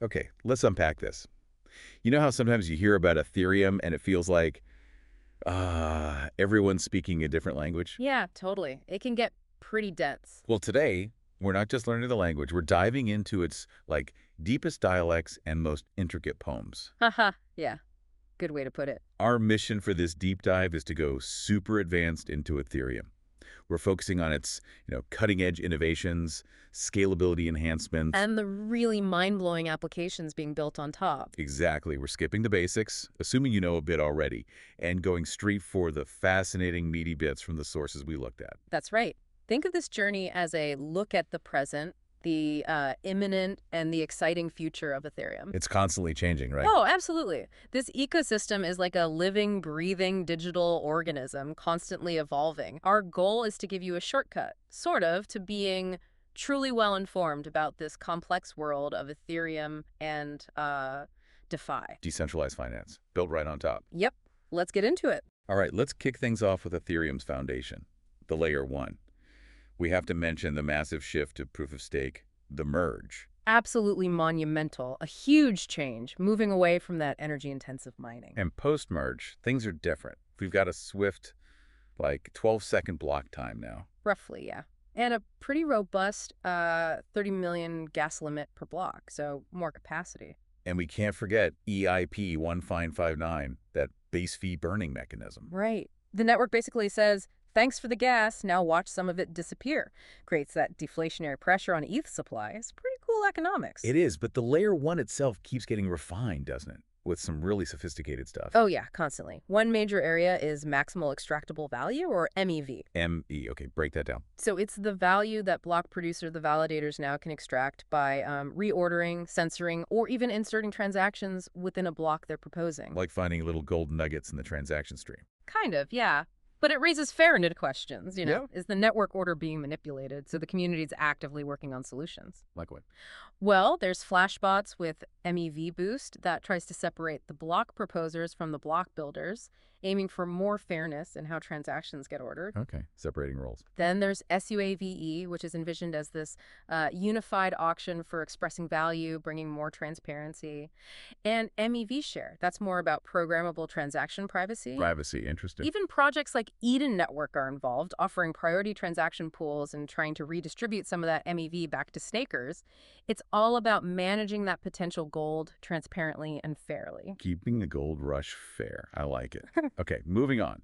Okay, let's unpack this. You know how sometimes you hear about Ethereum and it feels like, everyone's speaking a different language? Yeah, totally. It can get pretty dense. Well, today, we're not just learning the language, we're diving into its, deepest dialects and most intricate poems. Haha, yeah, good way to put it. Our mission for this deep dive is to go super advanced into Ethereum. We're focusing on its, cutting-edge innovations, scalability enhancements. And the really mind-blowing applications being built on top. Exactly. We're skipping the basics, assuming you know a bit already, and going straight for the fascinating meaty bits from the sources we looked at. That's right. Think of this journey as a look at the present, the imminent and the exciting future of Ethereum. It's constantly changing, right? Oh, absolutely. This ecosystem is like a living, breathing digital organism constantly evolving. Our goal is to give you a shortcut, sort of, to being truly well informed about this complex world of Ethereum and DeFi. Decentralized finance, built right on top. Yep, let's get into it. All right, let's kick things off with Ethereum's foundation, the layer one. We have to mention the massive shift to proof of stake, the merge. Absolutely monumental, a huge change, moving away from that energy-intensive mining. And post-merge, things are different. We've got a swift, 12-second block time now. Roughly, yeah. And a pretty robust 30 million gas limit per block, so more capacity. And we can't forget EIP 1559, that base fee burning mechanism. Right. The network basically says, thanks for the gas, now watch some of it disappear. Creates that deflationary pressure on ETH supply. It's pretty cool economics. It is, but the layer one itself keeps getting refined, doesn't it? With some really sophisticated stuff. Oh yeah, constantly. One major area is maximal extractable value, or MEV. ME, okay, break that down. So it's the value that block producer, the validators, now can extract by reordering, censoring, or even inserting transactions within a block they're proposing. Like finding little gold nuggets in the transaction stream. Kind of, yeah. But it raises fairness questions, Yeah. Is the network order being manipulated? So the community is actively working on solutions. Like what? Well, there's Flashbots with MEV Boost that tries to separate the block proposers from the block builders, aiming for more fairness in how transactions get ordered. Okay, separating roles. Then there's SUAVE, which is envisioned as this unified auction for expressing value, bringing more transparency. And MEV Share, that's more about programmable transaction privacy. Privacy, interesting. Even projects like Eden Network are involved, offering priority transaction pools and trying to redistribute some of that MEV back to stakers. It's all about managing that potential gold transparently and fairly. Keeping the gold rush fair. I like it. Okay, moving on.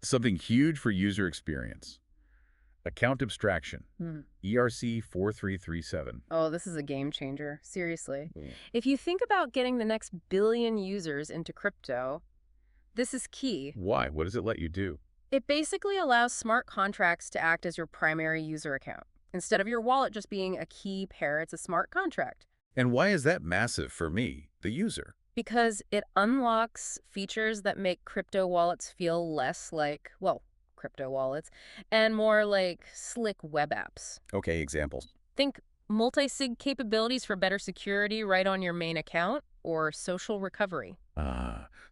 Something huge for user experience. Account abstraction. ERC 4337. Oh, this is a game changer. Seriously. Mm. If you think about getting the next billion users into crypto, this is key. Why? What does it let you do? It basically allows smart contracts to act as your primary user account. Instead of your wallet just being a key pair, it's a smart contract. And why is that massive for me, the user? Because it unlocks features that make crypto wallets feel less like, well, crypto wallets, and more like slick web apps. Okay, examples. Think multi-sig capabilities for better security right on your main account, or social recovery.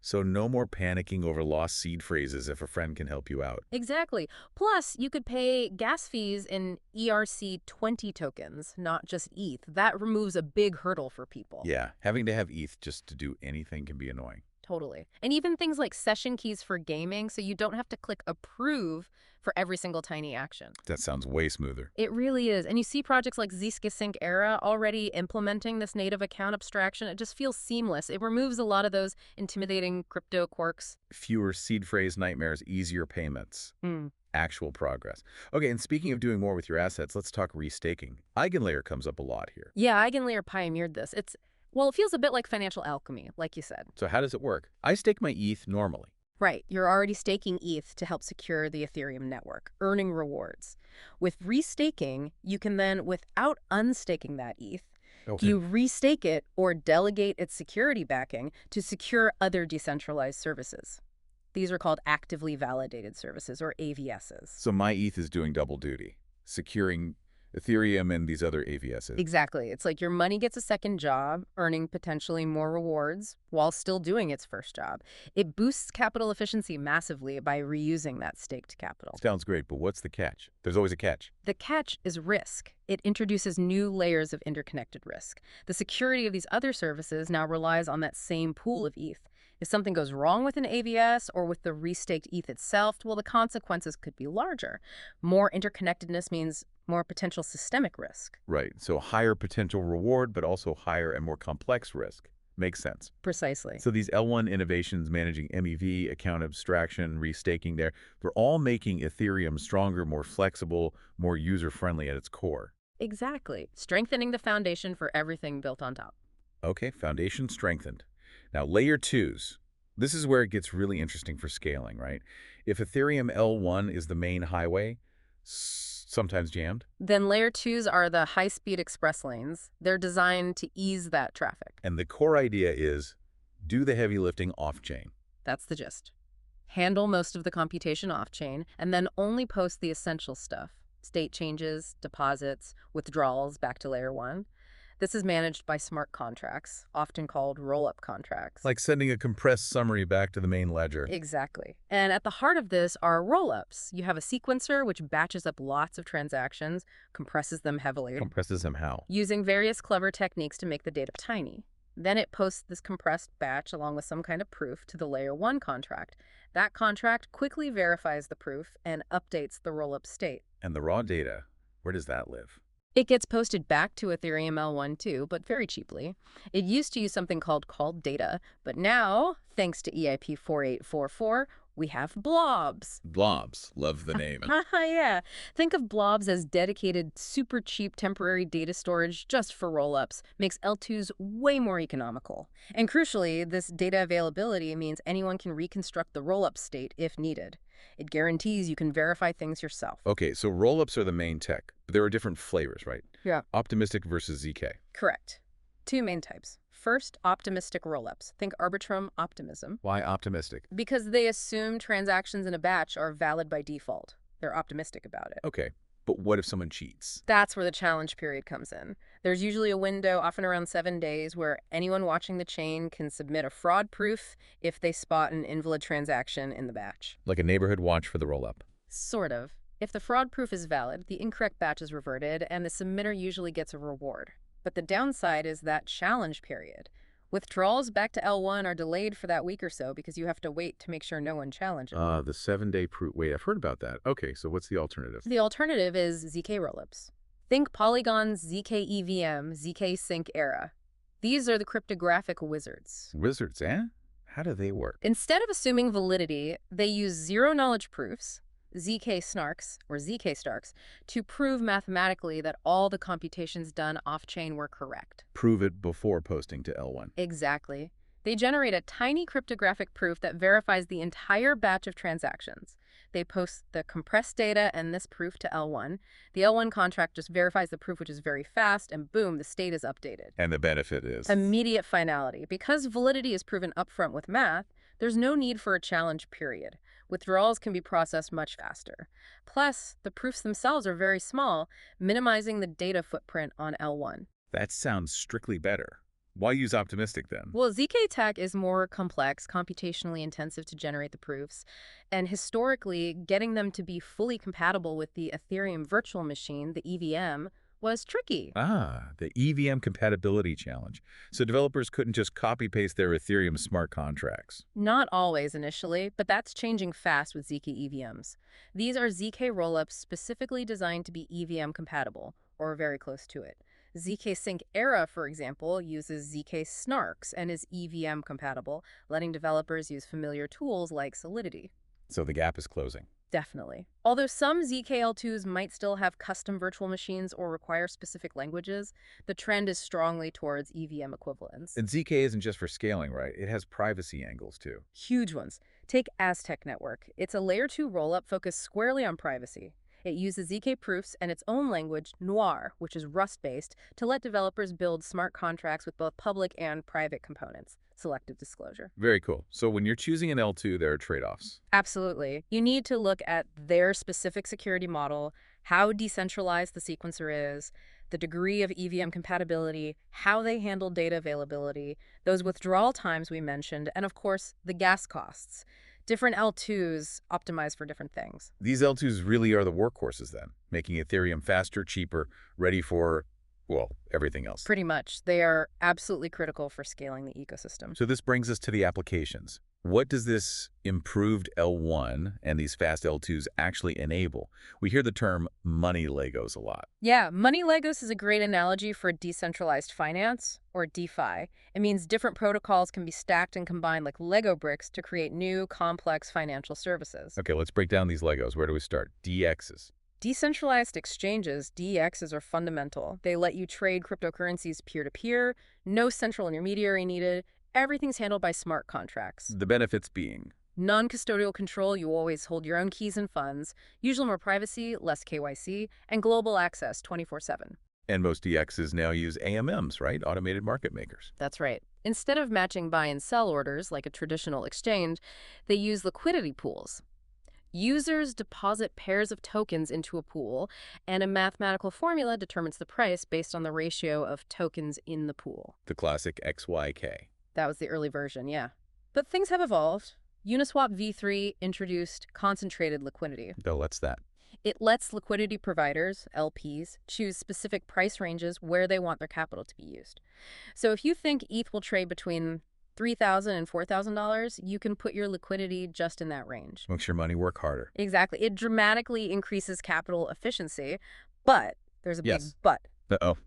So no more panicking over lost seed phrases if a friend can help you out. Exactly. Plus, you could pay gas fees in ERC20 tokens, not just ETH. That removes a big hurdle for people. Yeah, having to have ETH just to do anything can be annoying. Totally. And even things like session keys for gaming, so you don't have to click approve for every single tiny action. That sounds way smoother. It really is. And you see projects like Zscaler Sync Era already implementing this native account abstraction. It just feels seamless. It removes a lot of those intimidating crypto quirks. Fewer seed phrase nightmares, easier payments. Hmm. Actual progress. Okay, and speaking of doing more with your assets, let's talk restaking. Eigenlayer comes up a lot here. Yeah, Eigenlayer pioneered this. Well, it feels a bit like financial alchemy, like you said. So how does it work? I stake my ETH normally. Right, you're already staking ETH to help secure the Ethereum network, earning rewards. With restaking, you can then, without unstaking that ETH, Okay. you restake it or delegate its security backing to secure other decentralized services. These are called actively validated services, or AVSs. So my ETH is doing double duty, securing Ethereum and these other AVSs. Exactly. It's like your money gets a second job, earning potentially more rewards while still doing its first job. It boosts capital efficiency massively by reusing that staked capital. Sounds great, but what's the catch? There's always a catch. The catch is risk. It introduces new layers of interconnected risk. The security of these other services now relies on that same pool of ETH. If something goes wrong with an AVS or with the restaked ETH itself, well, the consequences could be larger. More interconnectedness means more potential systemic risk. Right, so higher potential reward, but also higher and more complex risk. Makes sense. Precisely. So these L1 innovations managing MEV, account abstraction, restaking they're all making Ethereum stronger, more flexible, more user-friendly at its core. Exactly. Strengthening the foundation for everything built on top. Okay, foundation strengthened. Now, layer twos. This is where it gets really interesting for scaling, right? If Ethereum L1 is the main highway, sometimes jammed. Then layer twos are the high-speed express lanes. They're designed to ease that traffic. And the core idea is do the heavy lifting off-chain. That's the gist. Handle most of the computation off-chain, and then only post the essential stuff. State changes, deposits, withdrawals back to layer one. This is managed by smart contracts, often called roll-up contracts. Like sending a compressed summary back to the main ledger. Exactly. And at the heart of this are roll-ups. You have a sequencer which batches up lots of transactions, compresses them heavily. Compresses them how? Using various clever techniques to make the data tiny. Then it posts this compressed batch along with some kind of proof to the layer one contract. That contract quickly verifies the proof and updates the roll-up state. And the raw data, where does that live? It gets posted back to Ethereum L1 too, but very cheaply. It used to use something called called data, but now, thanks to EIP 4844, we have blobs. Blobs. Love the name. Yeah. Think of blobs as dedicated, super cheap temporary data storage just for rollups. Makes L2s way more economical. And crucially, this data availability means anyone can reconstruct the rollup state if needed. It guarantees you can verify things yourself. Okay, so rollups are the main tech, but there are different flavors, right? Yeah. Optimistic versus ZK. Correct. Two main types. First, optimistic rollups. Think Arbitrum optimism. Why optimistic? Because they assume transactions in a batch are valid by default. They're optimistic about it. Okay, but what if someone cheats? That's where the challenge period comes in. There's usually a window, often around 7 days, where anyone watching the chain can submit a fraud proof if they spot an invalid transaction in the batch. Like a neighborhood watch for the rollup. Sort of. If the fraud proof is valid, the incorrect batch is reverted, and the submitter usually gets a reward. But the downside is that challenge period. Withdrawals back to L1 are delayed for that week or so because you have to wait to make sure no one challenges. The 7-day proof. Wait, I've heard about that. Okay, so what's the alternative? The alternative is ZK rollups. Think Polygon's ZK EVM, ZK Sync era. These are the cryptographic wizards. Wizards, eh? How do they work? Instead of assuming validity, they use zero-knowledge proofs, ZK snarks, or ZK starks, to prove mathematically that all the computations done off-chain were correct. Prove it before posting to L1. Exactly. They generate a tiny cryptographic proof that verifies the entire batch of transactions. They post the compressed data and this proof to L1. The L1 contract just verifies the proof, which is very fast, and boom, the state is updated. And the benefit is? Immediate finality. Because validity is proven upfront with math, there's no need for a challenge period. Withdrawals can be processed much faster. Plus, the proofs themselves are very small, minimizing the data footprint on L1. That sounds strictly better. Why use optimistic then? Well, ZK tech is more complex, computationally intensive to generate the proofs, and historically, getting them to be fully compatible with the Ethereum virtual machine, the EVM, was tricky. The EVM compatibility challenge. So developers couldn't just copy-paste their Ethereum smart contracts. Not always initially, but that's changing fast with ZK EVMs. These are ZK rollups specifically designed to be EVM compatible, or very close to it. ZK Sync Era, for example, uses ZK snarks and is EVM compatible, letting developers use familiar tools like Solidity. So the gap is closing. Definitely. Although some ZKL2s might still have custom virtual machines or require specific languages, the trend is strongly towards EVM equivalents. And ZK isn't just for scaling, right? It has privacy angles, too. Huge ones. Take Aztec Network. It's a layer 2 rollup focused squarely on privacy. It uses ZK proofs and its own language, Noir, which is Rust-based, to let developers build smart contracts with both public and private components. Selective disclosure. Very cool. So when you're choosing an L2, there are trade-offs. Absolutely. You need to look at their specific security model, how decentralized the sequencer is, the degree of EVM compatibility, how they handle data availability, those withdrawal times we mentioned, and of course, the gas costs. Different L2s optimize for different things. These L2s really are the workhorses then, making Ethereum faster, cheaper, ready for, well, everything else. Pretty much. They are absolutely critical for scaling the ecosystem. So this brings us to the applications. What does this improved L1 and these fast L2s actually enable? We hear the term money Legos a lot. Yeah, money Legos is a great analogy for decentralized finance, or DeFi. It means different protocols can be stacked and combined like Lego bricks to create new, complex financial services. Okay, let's break down these Legos. Where do we start? DXs. Decentralized exchanges, DEXs, are fundamental. They let you trade cryptocurrencies peer-to-peer, no central intermediary needed. Everything's handled by smart contracts. The benefits being? Non-custodial control, you always hold your own keys and funds, usually more privacy, less KYC, and global access 24/7. And most DXs now use AMMs, right? Automated market makers. That's right. Instead of matching buy and sell orders like a traditional exchange, they use liquidity pools. Users deposit pairs of tokens into a pool, and a mathematical formula determines the price based on the ratio of tokens in the pool. The classic XYK. That was the early version, yeah. But things have evolved. Uniswap v3 introduced concentrated liquidity. Oh, what's that? It lets liquidity providers, LPs, choose specific price ranges where they want their capital to be used. So if you think ETH will trade between $3,000 and $4,000, you can put your liquidity just in that range. Makes your money work harder. Exactly. It dramatically increases capital efficiency, but there's a big but. Uh-oh.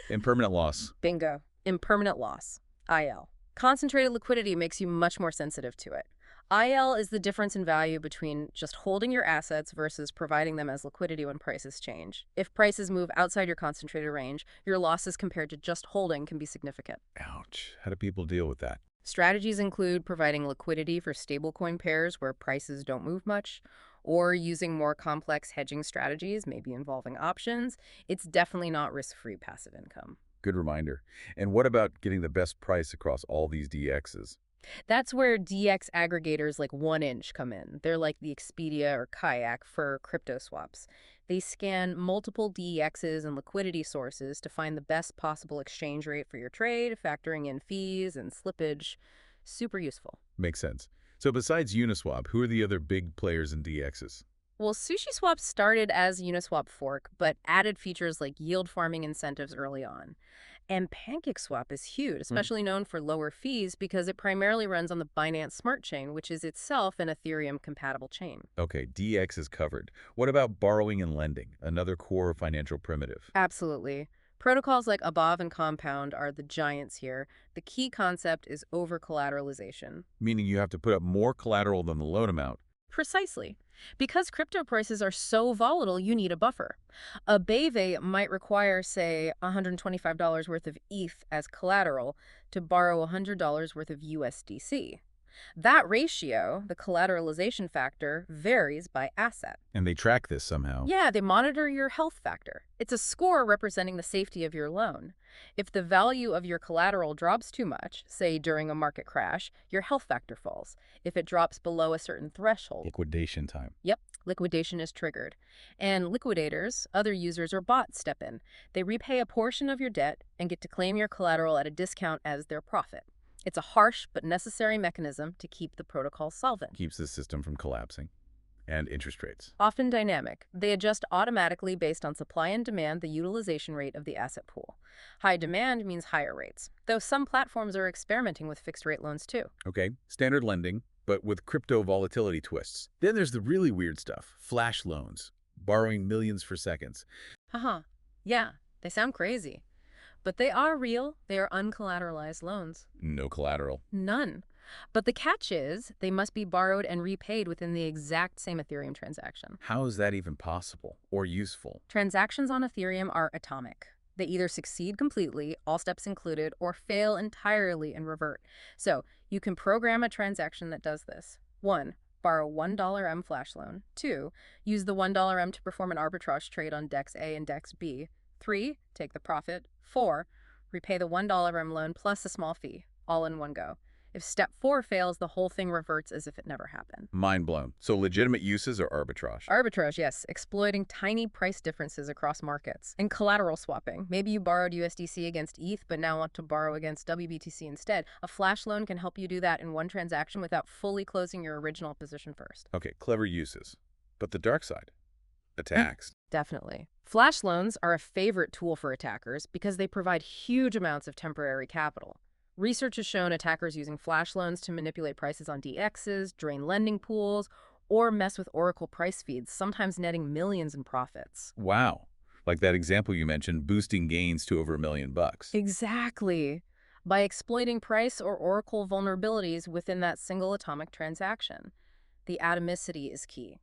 Impermanent loss. Bingo. Impermanent loss. IL. Concentrated liquidity makes you much more sensitive to it. IL is the difference in value between just holding your assets versus providing them as liquidity when prices change. If prices move outside your concentrated range, your losses compared to just holding can be significant. Ouch. How do people deal with that? Strategies include providing liquidity for stablecoin pairs where prices don't move much, or using more complex hedging strategies, maybe involving options. It's definitely not risk-free passive income. Good reminder. And what about getting the best price across all these DXs? That's where DX aggregators like 1inch come in. They're like the Expedia or Kayak for crypto swaps. They scan multiple DEXs and liquidity sources to find the best possible exchange rate for your trade, factoring in fees and slippage. Super useful. Makes sense. So besides Uniswap, who are the other big players in DXs? Well, SushiSwap started as Uniswap fork, but added features like yield farming incentives early on. And PancakeSwap is huge, especially known for lower fees because it primarily runs on the Binance Smart Chain, which is itself an Ethereum-compatible chain. Okay, DX is covered. What about borrowing and lending, another core financial primitive? Absolutely. Protocols like Above and Compound are the giants here. The key concept is over-collateralization. Meaning you have to put up more collateral than the loan amount. Precisely. Because crypto prices are so volatile, you need a buffer. A BEVE might require, say, $125 worth of ETH as collateral to borrow $100 worth of USDC. That ratio, the collateralization factor, varies by asset. And they track this somehow. Yeah, they monitor your health factor. It's a score representing the safety of your loan. If the value of your collateral drops too much, say during a market crash, your health factor falls. If it drops below a certain threshold, Liquidation time. yep, liquidation is triggered. And liquidators, other users or bots step in. They repay a portion of your debt and get to claim your collateral at a discount as their profit. It's a harsh but necessary mechanism to keep the protocol solvent. Keeps the system from collapsing. And interest rates. Often dynamic, they adjust automatically based on supply and demand, the utilization rate of the asset pool. High demand means higher rates, though some platforms are experimenting with fixed-rate loans too. Okay, standard lending, but with crypto volatility twists. Then there's the really weird stuff, flash loans, borrowing millions for seconds. Haha, yeah, they sound crazy. But they are real. They are uncollateralized loans. No collateral. None. But the catch is they must be borrowed and repaid within the exact same Ethereum transaction. How is that even possible or useful? Transactions on Ethereum are atomic. They either succeed completely, all steps included, or fail entirely and revert. So you can program a transaction that does this. 1. Borrow $1 M flash loan. 2. Use the $1 M to perform an arbitrage trade on DEX A and DEX B. 3. Take the profit. 4. Repay the $1 M loan plus a small fee, all in one go. If step 4 fails, the whole thing reverts as if it never happened. Mind blown. So legitimate uses are arbitrage. Arbitrage, yes, exploiting tiny price differences across markets. And collateral swapping. Maybe you borrowed USDC against ETH, but now want to borrow against WBTC instead. A flash loan can help you do that in one transaction without fully closing your original position first. Okay, clever uses. But the dark side? Attacks. Definitely. Flash loans are a favorite tool for attackers because they provide huge amounts of temporary capital. Research has shown attackers using flash loans to manipulate prices on DXs, drain lending pools, or mess with Oracle price feeds, sometimes netting millions in profits. Wow. Like that example you mentioned, boosting gains to over $1 million. Exactly. By exploiting price or Oracle vulnerabilities within that single atomic transaction. The atomicity is key.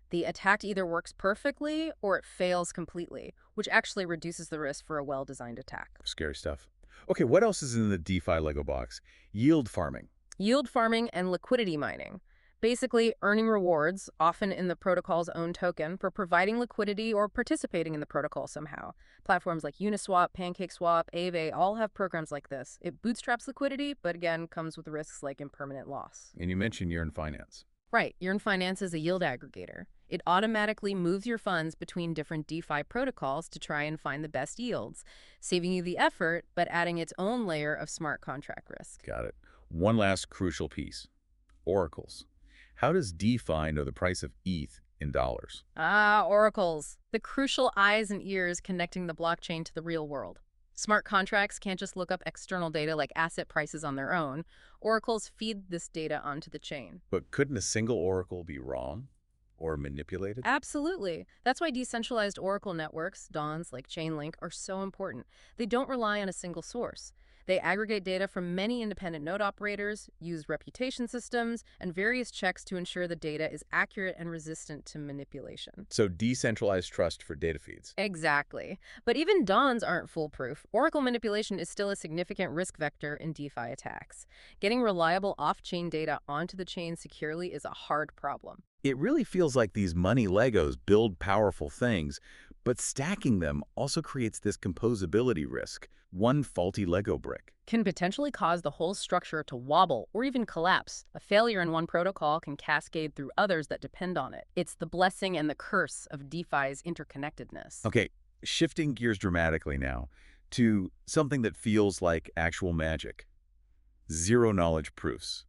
The attack either works perfectly or it fails completely, which actually reduces the risk for a well-designed attack. Scary stuff. Okay, what else is in the DeFi Lego box? Yield farming. Yield farming and liquidity mining. Basically, earning rewards, often in the protocol's own token, for providing liquidity or participating in the protocol somehow. Platforms like Uniswap, PancakeSwap, Aave all have programs like this. It bootstraps liquidity, but again, comes with risks like impermanent loss. And you mentioned Yearn Finance. Right, Yearn Finance is a yield aggregator. It automatically moves your funds between different DeFi protocols to try and find the best yields, saving you the effort, but adding its own layer of smart contract risk. Got it. One last crucial piece. Oracles. How does DeFi know the price of ETH in dollars? Oracles. The crucial eyes and ears connecting the blockchain to the real world. Smart contracts can't just look up external data like asset prices on their own. Oracles feed this data onto the chain. But couldn't a single oracle be wrong or manipulated? Absolutely. That's why decentralized Oracle networks, DAWNs like Chainlink, are so important. They don't rely on a single source. They aggregate data from many independent node operators, use reputation systems, and various checks to ensure the data is accurate and resistant to manipulation. So decentralized trust for data feeds. Exactly. But even DAWNs aren't foolproof. Oracle manipulation is still a significant risk vector in DeFi attacks. Getting reliable off-chain data onto the chain securely is a hard problem. It really feels like these money Legos build powerful things, but stacking them also creates this composability risk. One faulty Lego brick Can potentially cause the whole structure to wobble or even collapse. A failure in one protocol can cascade through others that depend on it. It's the blessing and the curse of DeFi's interconnectedness. Okay, shifting gears dramatically now to something that feels like actual magic. Zero-knowledge proofs.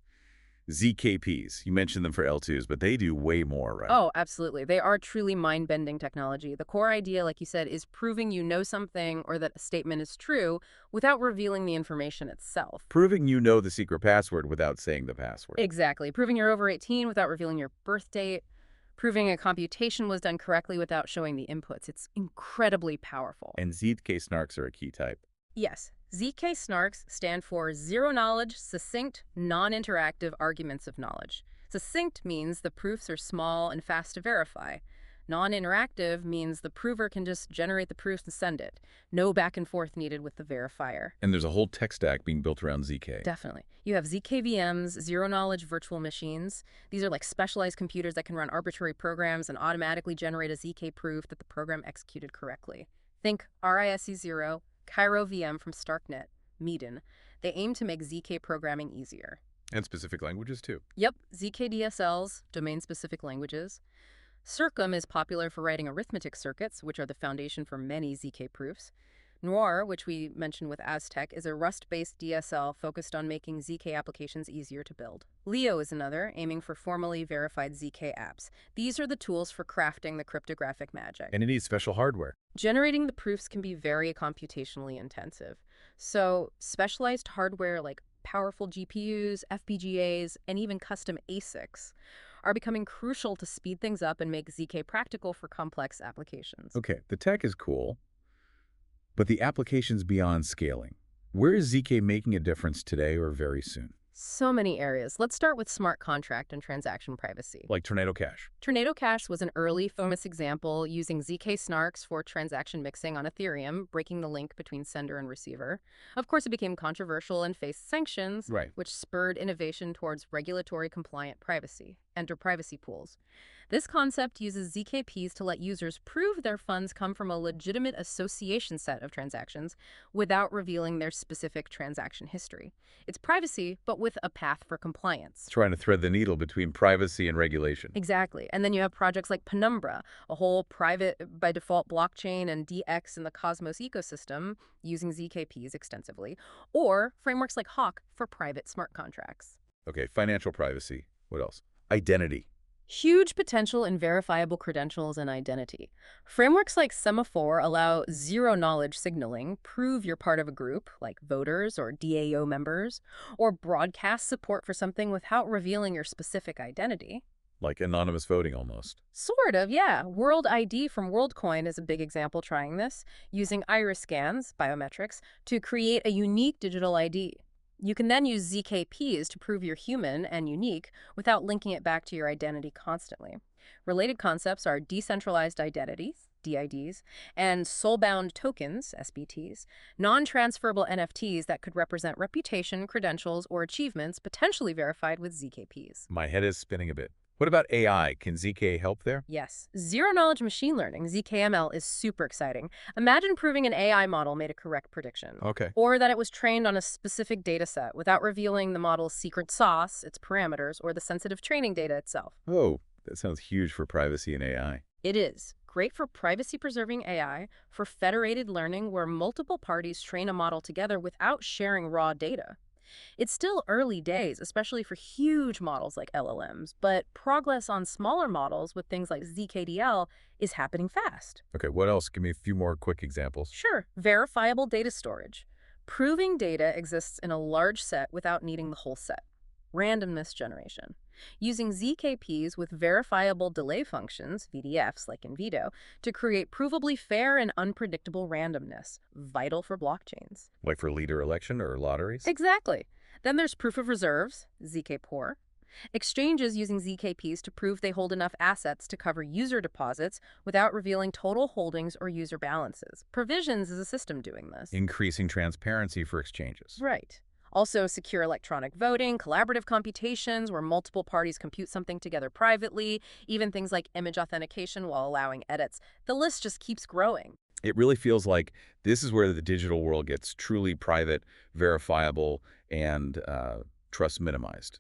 ZKPs. You mentioned them for L2s, but they do way more, right? Oh, absolutely. They are truly mind-bending technology. The core idea, like you said, is proving you know something or that a statement is true without revealing the information itself. Proving you know the secret password without saying the password. Exactly. Proving you're over 18 without revealing your birth date. Proving a computation was done correctly without showing the inputs. It's incredibly powerful. And ZK snarks are a key type. Yes, ZK snarks stand for Zero Knowledge, Succinct, Non-Interactive Arguments of Knowledge. Succinct means the proofs are small and fast to verify. Non-interactive means the prover can just generate the proofs and send it. No back and forth needed with the verifier. And there's a whole tech stack being built around ZK. Definitely. You have ZK VMs, zero-knowledge virtual machines. These are like specialized computers that can run arbitrary programs and automatically generate a ZK proof that the program executed correctly. Think RISC-0, Cairo VM from Starknet, Meeden. They aim to make ZK programming easier. And specific languages, too. Yep, ZK DSLs, domain-specific languages. Circum is popular for writing arithmetic circuits, which are the foundation for many ZK proofs. Noir, which we mentioned with Aztec, is a Rust-based DSL focused on making ZK applications easier to build. Leo is another, aiming for formally verified ZK apps. These are the tools for crafting the cryptographic magic. And it needs special hardware. Generating the proofs can be very computationally intensive. So specialized hardware like powerful GPUs, FPGAs, and even custom ASICs are becoming crucial to speed things up and make ZK practical for complex applications. Okay, the tech is cool, but the applications beyond scaling. Where is ZK making a difference today or very soon? So many areas. Let's start with smart contract and transaction privacy. Like Tornado Cash. Tornado Cash was an early famous example using ZK snarks for transaction mixing on Ethereum, breaking the link between sender and receiver. Of course, it became controversial and faced sanctions, Right. which spurred innovation towards regulatory compliant privacy. Enter privacy pools. This concept uses ZKPs to let users prove their funds come from a legitimate association set of transactions without revealing their specific transaction history. It's privacy, but with a path for compliance. Trying to thread the needle between privacy and regulation. Exactly. And then you have projects like Penumbra, a whole private by default blockchain and DX in the Cosmos ecosystem using ZKPs extensively, or frameworks like Hawk for private smart contracts. Okay, financial privacy. What else? Identity. Huge potential in verifiable credentials and identity. Frameworks like Semaphore allow zero-knowledge signaling, prove you're part of a group, like voters or DAO members, or broadcast support for something without revealing your specific identity. Like anonymous voting almost. Sort of, yeah. World ID from WorldCoin is a big example trying this, using iris scans, biometrics, to create a unique digital ID. You can then use ZKPs to prove you're human and unique without linking it back to your identity constantly. Related concepts are decentralized identities, DIDs, and soul-bound tokens, SBTs, non-transferable NFTs that could represent reputation, credentials, or achievements potentially verified with ZKPs. My head is spinning a bit. What about AI? Can ZK help there? Yes, zero-knowledge machine learning, ZKML, is super exciting. Imagine proving an AI model made a correct prediction. Okay. Or that it was trained on a specific data set without revealing the model's secret sauce, its parameters, or the sensitive training data itself. Oh, that sounds huge for privacy and AI. It is. Great for privacy-preserving AI, for federated learning where multiple parties train a model together without sharing raw data. It's still early days, especially for huge models like LLMs, but progress on smaller models with things like ZKDL is happening fast. Okay, what else? Give me a few more quick examples. Sure, verifiable data storage. Proving data exists in a large set without needing the whole set. Randomness generation. Using ZKPs with verifiable delay functions, VDFs like in Vito, to create provably fair and unpredictable randomness, vital for blockchains. Like for leader election or lotteries? Exactly. Then there's proof of reserves, ZK-POR. Exchanges using ZKPs to prove they hold enough assets to cover user deposits without revealing total holdings or user balances. Provisions is a system doing this. Increasing transparency for exchanges. Right. Also, secure electronic voting, collaborative computations where multiple parties compute something together privately, even things like image authentication while allowing edits. The list just keeps growing. It really feels like this is where the digital world gets truly private, verifiable, and trust minimized,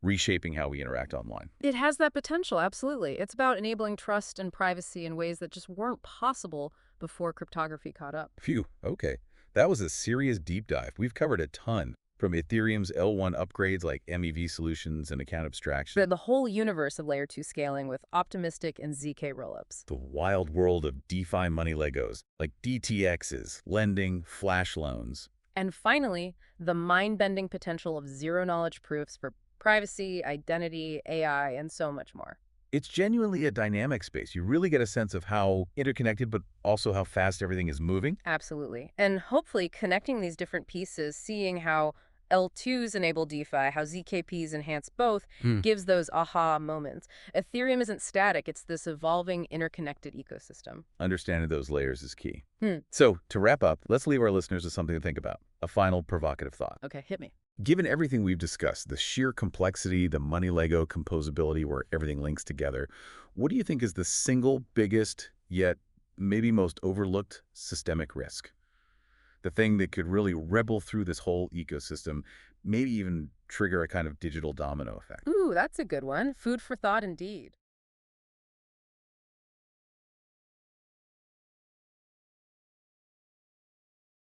reshaping how we interact online. It has that potential, absolutely. It's about enabling trust and privacy in ways that just weren't possible before cryptography caught up. Phew, okay. That was a serious deep dive. We've covered a ton, from Ethereum's L1 upgrades like MEV solutions and account abstraction. The whole universe of Layer 2 scaling with optimistic and ZK rollups. The wild world of DeFi money Legos, like DTXs, lending, flash loans. And finally, the mind-bending potential of zero-knowledge proofs for privacy, identity, AI, and so much more. It's genuinely a dynamic space. You really get a sense of how interconnected, but also how fast everything is moving. Absolutely. And hopefully connecting these different pieces, seeing how L2s enable DeFi, how ZKPs enhance both, gives those aha moments. Ethereum isn't static. It's this evolving, interconnected ecosystem. Understanding those layers is key. So, to wrap up, let's leave our listeners with something to think about. A final provocative thought. Okay, hit me. Given everything we've discussed, the sheer complexity, the money Lego composability where everything links together, what do you think is the single biggest, yet maybe most overlooked systemic risk? The thing that could really rebel through this whole ecosystem, maybe even trigger a kind of digital domino effect. Ooh, that's a good one. Food for thought indeed.